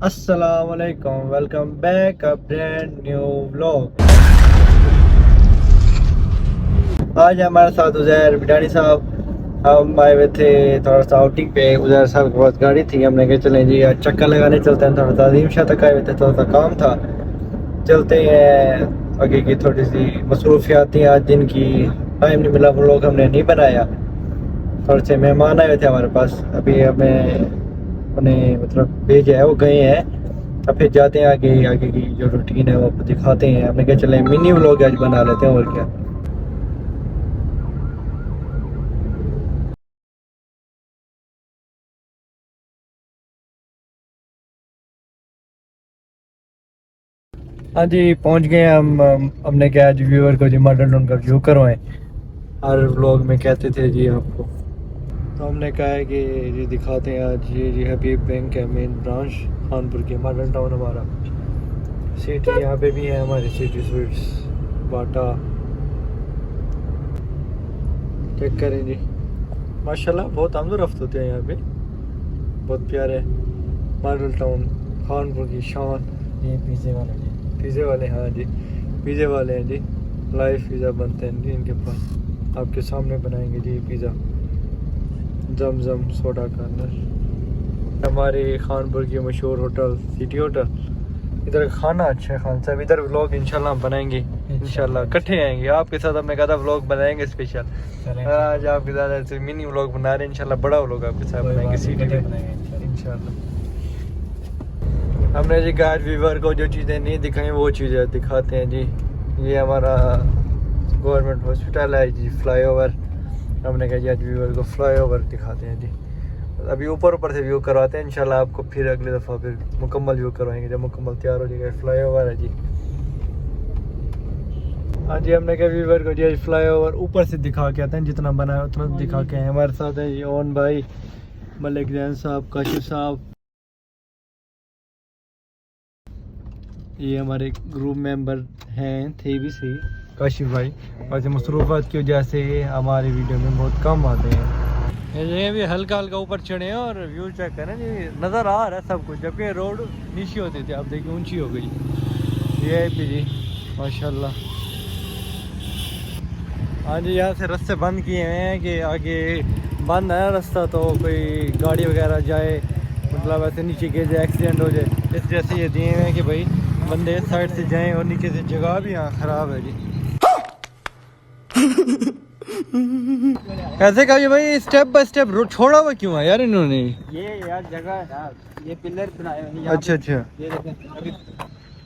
अस्सलाम वालेकुम, welcome back a brand new vlog. आज हमारे साथ उज़ैर बिडानी साहब। हम आए हुए थे थोड़ा सा आउटिंग पे। उज़ैर साहब के पास गाड़ी थी, हमने कहा चलें जी आज चक्कर लगाने चलते हैं। थोड़ा सा अजीम शाह तक आए हुए थे, थोड़ा सा काम था, चलते हैं। आगे की थोड़ी सी मसरूफियात थी आज दिन की, टाइम नहीं मिला, व्लॉग हमने नहीं बनाया। थोड़े से मेहमान आए हुए थे हमारे पास, अभी हमें उन्हें मतलब भेजा है, वो गए हैं। अब फिर जाते हैं आगे, आगे की जो रूटीन है वो आपको दिखाते हैं। हमने कहा चले मिनी व्लॉग आज बना लेते हैं, और क्या। हाँ जी, पहुंच गए हमने क्या आज व्यूअर को जी मॉडल टाउन का व्यू करवाएं। हर व्लॉग में कहते थे जी आपको, तो हमने कहा है कि ये दिखाते हैं आज। ये हबीब बैंक है, मेन ब्रांच खानपुर की, मॉडल टाउन हमारा। सिटी यहाँ पे भी है हमारी, सिटी स्वीट्स बाटा। चेक करें जी, माशाल्लाह बहुत आमद रफ्त होते हैं यहाँ पे, बहुत प्यारे। मॉडल टाउन खानपुर की शान। ये पिज़्ज़े वाले जी, पिज़्ज़े वाले, हाँ जी पिज़्ज़े वाले हैं जी। लाइव पिज़्ज़ा बनते हैं जी इनके पास, आपके सामने बनाएंगे जी पिज़्ज़ा। जमजम सोडा कॉर्नर, हमारे खानपुर की मशहूर होटल सिटी होटल। इधर खाना अच्छा है खान साहब। इधर व्लॉग इंशाल्लाह हम बनाएंगे, इंशाल्लाह इकट्ठे आएंगे आपके साथ। हमने कहा था व्लॉग बनाएंगे स्पेशल, आज आपके साथ ऐसे मिनी व्लॉग बना रहे हैं। इंशाल्लाह बड़ा व्लॉग आपके साथ बनाएंगे सिटी में इंशाल्लाह। हमने जी गाइड व्यूवर को जो चीज़ें नहीं दिखाई वो चीज़ें दिखाते हैं जी। ये हमारा गवर्नमेंट हॉस्पिटल है जी, फ्लाईओवर। हमने कहा जी आज व्यूवर को फ्लाईओवर दिखाते हैं जी। अभी ऊपर ऊपर से व्यू करवाते हैं, इंशाल्लाह आपको फिर अगली दफ़ा फिर मुकम्मल व्यू करवाएंगे जब मुकम्मल तैयार हो जाएगा। फ्लाईओवर है जी। हाँ जी, हमने कहा व्यूवर को जी फ्लाईओवर ऊपर से दिखा के आते हैं, जितना बना है उतना दिखा के आए। हमारे साथ है ये ओन भाई, मलिक जैन साहब, काशिफ साहब। ये हमारे ग्रुप मेंबर हैं, थे भी सही, काशिफ भाई। वैसे मसरूफात की वजह से हमारे वीडियो में बहुत कम आते हैं। ये भी हल्का हल्का ऊपर चढ़े हैं और व्यू चेक करें जी, नज़र आ रहा है सब कुछ, जबकि रोड नीची होती थी, आप देखिए ऊंची हो गई। ये भी जी माशाल्लाह। हाँ जी, यहाँ से रास्ते बंद किए हुए हैं कि आगे बंद है रास्ता, तो कोई गाड़ी वगैरह जाए मतलब ऐसे नीचे गिर जाए, एक्सीडेंट हो जाए, इस जैसे ये दिए हुए हैं कि भाई बंदे इस साइड से जाएं। और नीचे से जगह भी यहाँ ख़राब है जी। कैसे कहा भाई, स्टेप बाय स्टेप रोड छोड़ा हुआ क्यों है यार इन्होंने? ये यार जगह है यार, ये पिलर बनाए हुए हैं। अच्छा अच्छा, ये देखें अभी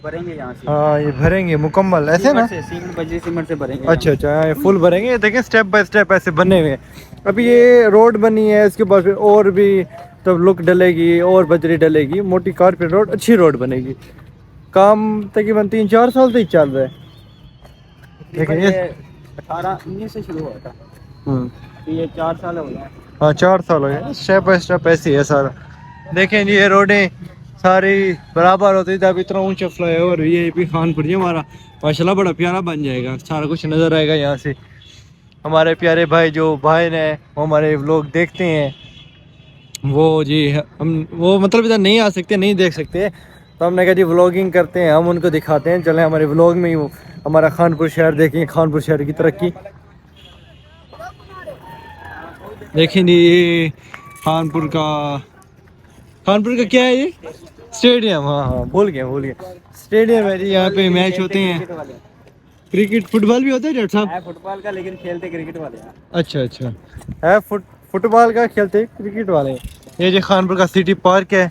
भरेंगे यहाँ से। हाँ ये भरेंगे मुकम्मल ऐसे ना, सीमेंट बजरी सीमेंट से भरेंगे। अच्छा अच्छा, हाँ, ये फुल भरेंगे। ये देखें स्टेप बाय स्टेप ऐसे बने हुए हैं। अभी ये रोड बनी है, इसके बाद फिर और भी तब लुक डलेगी और बजरी डलेगी, मोटी कारपेट रोड, अच्छी रोड बनेगी। काम तकरीबन 3-4 साल से ही चल रहा है। लेकिन ये 18-19 से शुरू हुआ था, तो ये 4 साल हो गए। हाँ 4 साल हो गए। स्टेप बाय स्टेप ऐसे ही है सारा। देखें जी ये रोडें सारी बराबर होती थी, अब इतना ऊंचा फ्लाईओवर ये भी खानपुर जी हमारा माशाल्लाह बड़ा प्यारा बन जाएगा, सारा कुछ नज़र आएगा यहाँ से। हमारे प्यारे भाई जो भाई ने वो हमारे व्लॉग देखते हैं, वो जी हम वो मतलब इधर नहीं आ सकते, नहीं देख सकते, तो हमने कहा जी व्लॉगिंग करते हैं, हम उनको दिखाते हैं। चले हमारे व्लॉग में ही वो हमारा खानपुर शहर देखें, खानपुर शहर की तरक्की देखें जी। ये खानपुर का क्या है ये स्टेडियम, हाँ हाँ भूल गया स्टेडियम है जी। यहाँ पे मैच होते हैं, क्रिकेट फुटबॉल भी होता है डॉक्टर साहब? फुटबॉल का, लेकिन खेलते क्रिकेट वाले हैं। अच्छा अच्छा, है फुटबॉल का खेलते क्रिकेट वाले। ये जो खानपुर का सिटी पार्क है,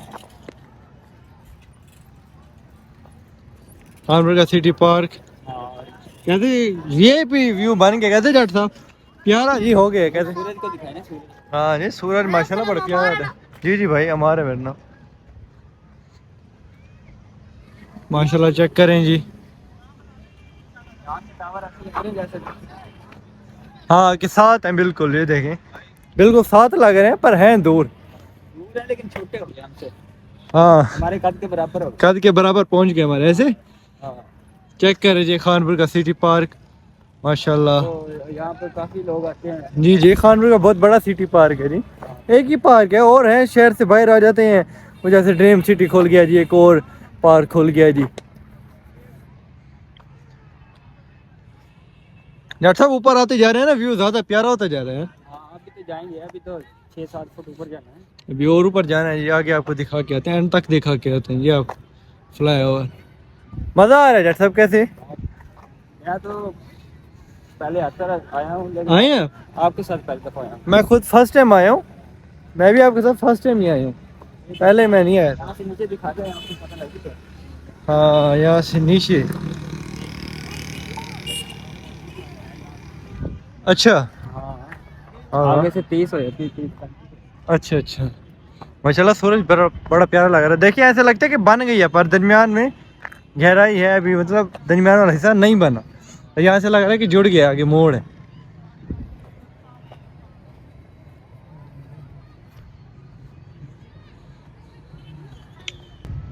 खानपुर का सिटी पार्क कहते ये भी व्यू बन के कहते डॉक्टर साहब प्यारा जी हो गया कहते। सूरज को दिखाए ना, सूरज। हाँ जी सूरज माशाल्लाह बड़ा प्यारा है जी। जी भाई हमारे मेरे ना माशाल्लाह, चेक करें जी। हाँ के साथ हैं बिल्कुल, ये देखें बिल्कुल साथ लग रहे हैं पर हैं दूर है, लेकिन छोटे हो गए हमसे। हाँ हमारे कद के बराबर हो गए। कद के बराबर पहुंच गए हमारे ऐसे। हाँ। चेक करें जी खानपुर का सिटी पार्क माशाल्लाह। तो यहाँ पे काफी लोग आते हैं जी जी, खानपुर का बहुत बड़ा सिटी पार्क है जी। एक ही पार्क है और है, शहर से बाहर आ जाते हैं वो जैसे ड्रीम सिटी खुल गया जी, एक और पार्क खुल गया जी। डॉक्टर साहब ऊपर आते जा रहे हैं ना, व्यू ज़्यादा प्यारा होता जा रहा है। हाँ अभी तो जाएंगे, अभी तो 6-7 फुट ऊपर जाना है। अभी और ऊपर जाना है जी, आगे आपको दिखा के आते हैं, एंड तक दिखा के आते हैं जी। आप फ्लाई ओवर मज़ा आ रहा है डॉक्टर साहब, कैसे? मैं तो पहले आया हूँ, लेकिन आए हैं आपके साथ पहले दफा आया हूँ। मैं खुद फर्स्ट टाइम आया हूँ, मैं भी आपके साथ फर्स्ट टाइम ही आया हूँ, पहले मैं नहीं आया। यहाँ से नीचे दिखा दे, आपको पता लगी तो। हाँ यहाँ से नीचे, अच्छा हाँ हाँ आगे से 30 हो जाती है, 30 तक। अच्छा अच्छा। माशाल्लाह सूरज बड़ा प्यारा लग रहा है। देखिए ऐसा लगता है कि बन गई है, पर दरमियान में गहराई है अभी, मतलब दरमियान वाला हिस्सा नहीं बना, तो यहाँ से लग रहा है कि जुड़ गया, आगे मोड़ है।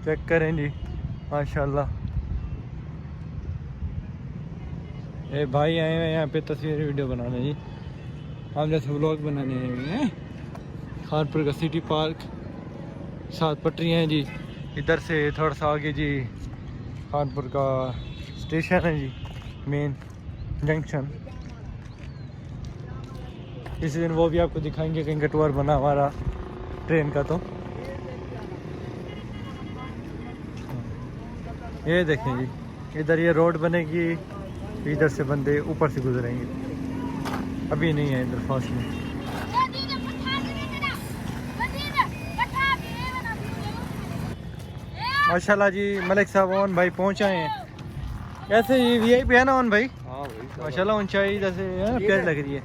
चेक करें जी, माशाल्लाह। ये भाई आए हैं यहाँ पे तस्वीर वीडियो बनाने जी, हम जैसे व्लॉग बनाने आए हुए हैं। खानपुर का सिटी पार्क, 7 पटरियाँ हैं जी, इधर से थोड़ा सा आगे जी खानपुर का स्टेशन है जी, मेन जंक्शन। इसी दिन वो भी आपको दिखाएंगे, कहीं का टूर बना हमारा ट्रेन का। तो ये देखें जी, इधर ये रोड बनेगी, इधर से बंदे ऊपर से गुजरेंगे, अभी नहीं है इधर फास्ट में। माशाल्लाह जी, मलिक साहब ओन भाई पहुंच आए हैं। कैसे ये वीआईपी है ना ओन भाई? हाँ भाई माशाल्लाह ऊंचाई जैसे प्यारी लग रही है,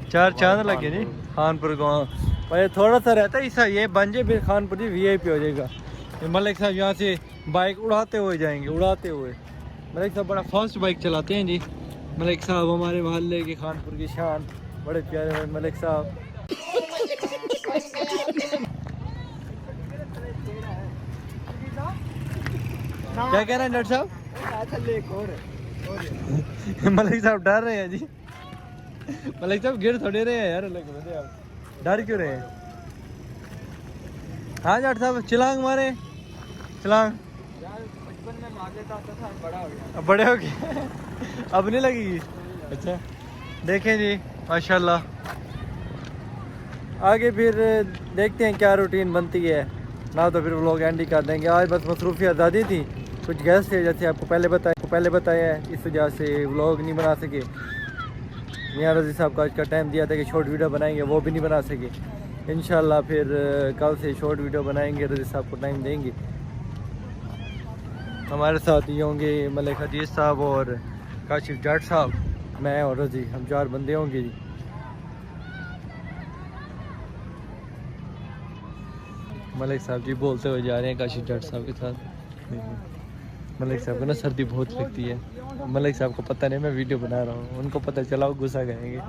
4 चांद लगे जी खानपुर को। भाई थोड़ा सा रहता है ऐसा, ये बन जाए फिर खानपुर जी वीआईपी हो जाएगा। ये मलिक साहब यहाँ से बाइक उड़ाते हुए जाएंगे, उड़ाते हुए। मलिक साहब बड़ा फास्ट बाइक चलाते हैं जी। मलिक साहब हमारे मोहल्ले की खानपुर की शान, बड़े प्यारे मलिक साहब। क्या कह रहे हैं डॉक्टर साहब? मलिक साहब डर रहे हैं जी। मलिक साहब गिर थोड़े रहे हैं यार, आप डर क्यों रहे हैं? हाँ डॉक्टर साहब चिलांग मारे, चिलांग। बचपन में मार लेता था, बड़ा हो गया। अब बड़े हो गए अब नहीं लगेगी। अच्छा देखें जी, माशाल्लाह। आगे फिर देखते हैं क्या रूटीन बनती है ना, तो फिर व्लॉग एंड ही कर देंगे। आज बस मसरूफ़ी आज़ादी थी, कुछ गेस्ट थे जैसे आपको पहले बताया है, इस वजह से व्लॉग नहीं बना सके। मियां रज़ी साहब का आज का टाइम दिया था कि शॉर्ट वीडियो बनाएंगे, वो भी नहीं बना सके। इंशाल्लाह फिर कल से शॉर्ट वीडियो बनाएंगे, रज़ी साहब को टाइम देंगे। हमारे साथ ये होंगे मलिक हदीस साहब और काशिफ जाट साहब, मैं और रज़ी, हम 4 बंदे होंगे जी। मलिक साहब जी बोलते हुए जा रहे हैं काशिफ जाट साहब के साथ। मलिक साहब को ना सर्दी बहुत लगती है, मलिक साहब को पता नहीं मैं वीडियो बना रहा हूँ, उनको पता चला वो गुस्सा करेंगे।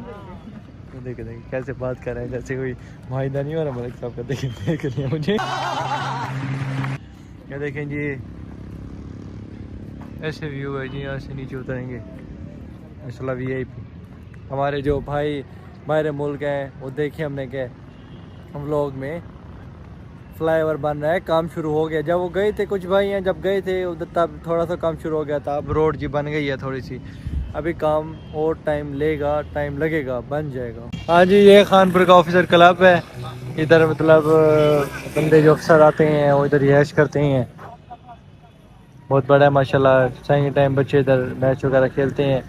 तो देखे कैसे बात कर रहे हैं, जैसे कोई माहिदा नहीं हो रहा मलिक साहब का। देख रहे हैं मुझे, क्या देखें जी, ऐसे व्यू है जी, यहाँ से नीचे उतरेंगे। माशाल्लाह वीआईपी हमारे जो भाई बाहर मुल्क हैं, वो देखे हमने क्या हम लोग में फ्लाईओवर बन रहा है, काम शुरू हो गया। जब वो गए थे कुछ भाई हैं, जब गए थे उधर तब थोड़ा सा काम शुरू हो गया था, अब रोड जी बन गई है थोड़ी सी, अभी काम और टाइम लगेगा, बन जाएगा। हाँ जी, ये खानपुर का ऑफिसर क्लब है, इधर मतलब बंदे जो अफसर आते हैं वो इधर रिहाइश करते हैं। बहुत बड़ा है माशाल्लाह, सही टाइम बच्चे इधर मैच वगैरह खेलते हैं,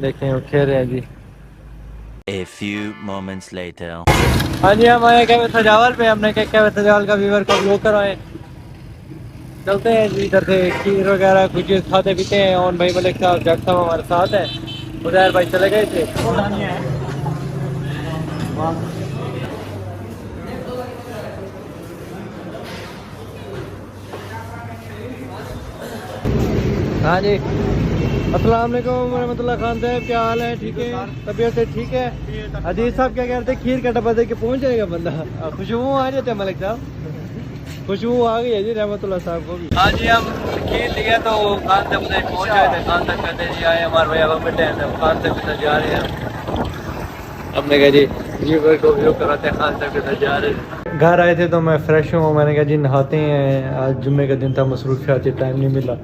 देखें वो खेल रहे हैं जी। A few moments later. हाँ जी, हम आए क्या सजावल पे, हमने क्या सजावल का व्यूवर को ब्लॉक करवाए। चलते हैं जी इधर से, खीर वगैरह कुछ खाते पीते हैं। और भाई मलिक साहब जट साहब हमारे साथ है, उधर भाई चले गए थे। हाँ जी, अस्सलाम वालेकुम रहमतुल्लाह। खान साहब क्या हाल है? ठीक है, तबीयत है ठीक है? अजीज साहब क्या कह रहे थे, खीर का डब्बा दे के पहुंच जाएगा बंदा। खुशबू आ जाते हैं मलिक साहब, खुशबू आ गई है जी रहमतुल्लाह साहब को भी। हाँ जी, हम खीर लिया तो खान तक पहुंच गए थे। खान तक कहते जी आए हमारे भैया को बेटे हैं, खान तक के साथ जा रहे हैं। हमने कहा जी व्यूवर को व्यू कराते हैं, खान तक के साथ जा रहे हैं। घर आए थे तो मैं फ्रेश हूँ, मैंने कहा जी नहाते हैं, आज जुम्मे का दिन था, मसरूफियात टाइम नहीं मिला,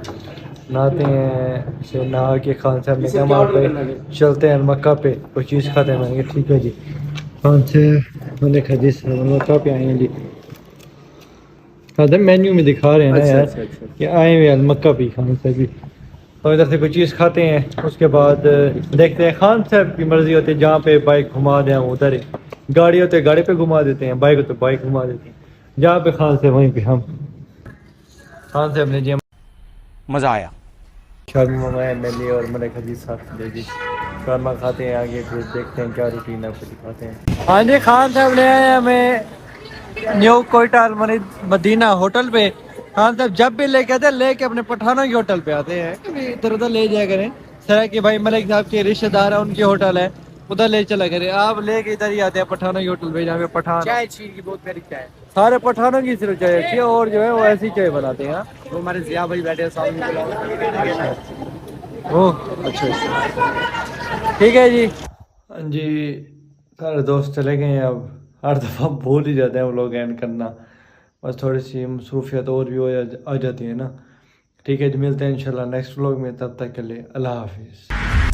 नहाते हैं। से नहा के खान साहब ने कहा वहाँ पे चलते हैं मक्का पे कोई चीज़ खाते हैं। मैंने कहा ठीक है जी। खान साहब मैंने कहा जी मक्का पे आए हैं जी, मेन्यू में दिखा रहे हैं ना यार कि आए हुए मक्का पे खान साहब भी। तो इधर से कोई चीज़ खाते हैं, उसके बाद देखते हैं, खान साहब की मर्जी होती है जहाँ पे बाइक घुमा दें उधर ही, गाड़ी होते गाड़ी पे घुमा देते हैं, बाइक होते बाइक घुमा देते हैं, जहाँ पे खान साहब वहीं पे हम। खान साहब ने जी मज़ा आया। शामी मामा MLA और मलिक हजीज साहब ले जी शर्मा खाते हैं, आगे फिर देखते हैं क्या रूटीन है, आपको दिखाते हैं। हाँ जी, खान साहब ले आए हमें न्यू कोयटा मदीना होटल पे। खान साहब जब भी लेके आते हैं लेके अपने पठानों की होटल पे आते हैं, कभी इधर उधर ले जाया करें। सर कि भाई मलिक साहब के रिश्तेदार है, उनकी होटल है, उधर ले चला करें। आप लेके इधर ही आते हैं पठानों की होटल पे, जहाँ पे पठान चाय चीन की बहुत प्यारी चाय। सारे पठानों की सिर्फ चाय अच्छी है, और जो है वो ऐसी चाय बनाते हैं। वो हमारे जिया भाई बैठे हैं सामने। ओह अच्छा ठीक है जी। हाँ जी, सारे दोस्त चले गए हैं, अब हर दफ़ा भूल ही जाते हैं वो लोग एंड करना, बस थोड़ी सी मसरूफियत और भी आ जाती है ना। ठीक है जी, मिलते हैं इंशाल्लाह नेक्स्ट व्लॉग में, तब तक के लिए अल्लाह हाफिज़।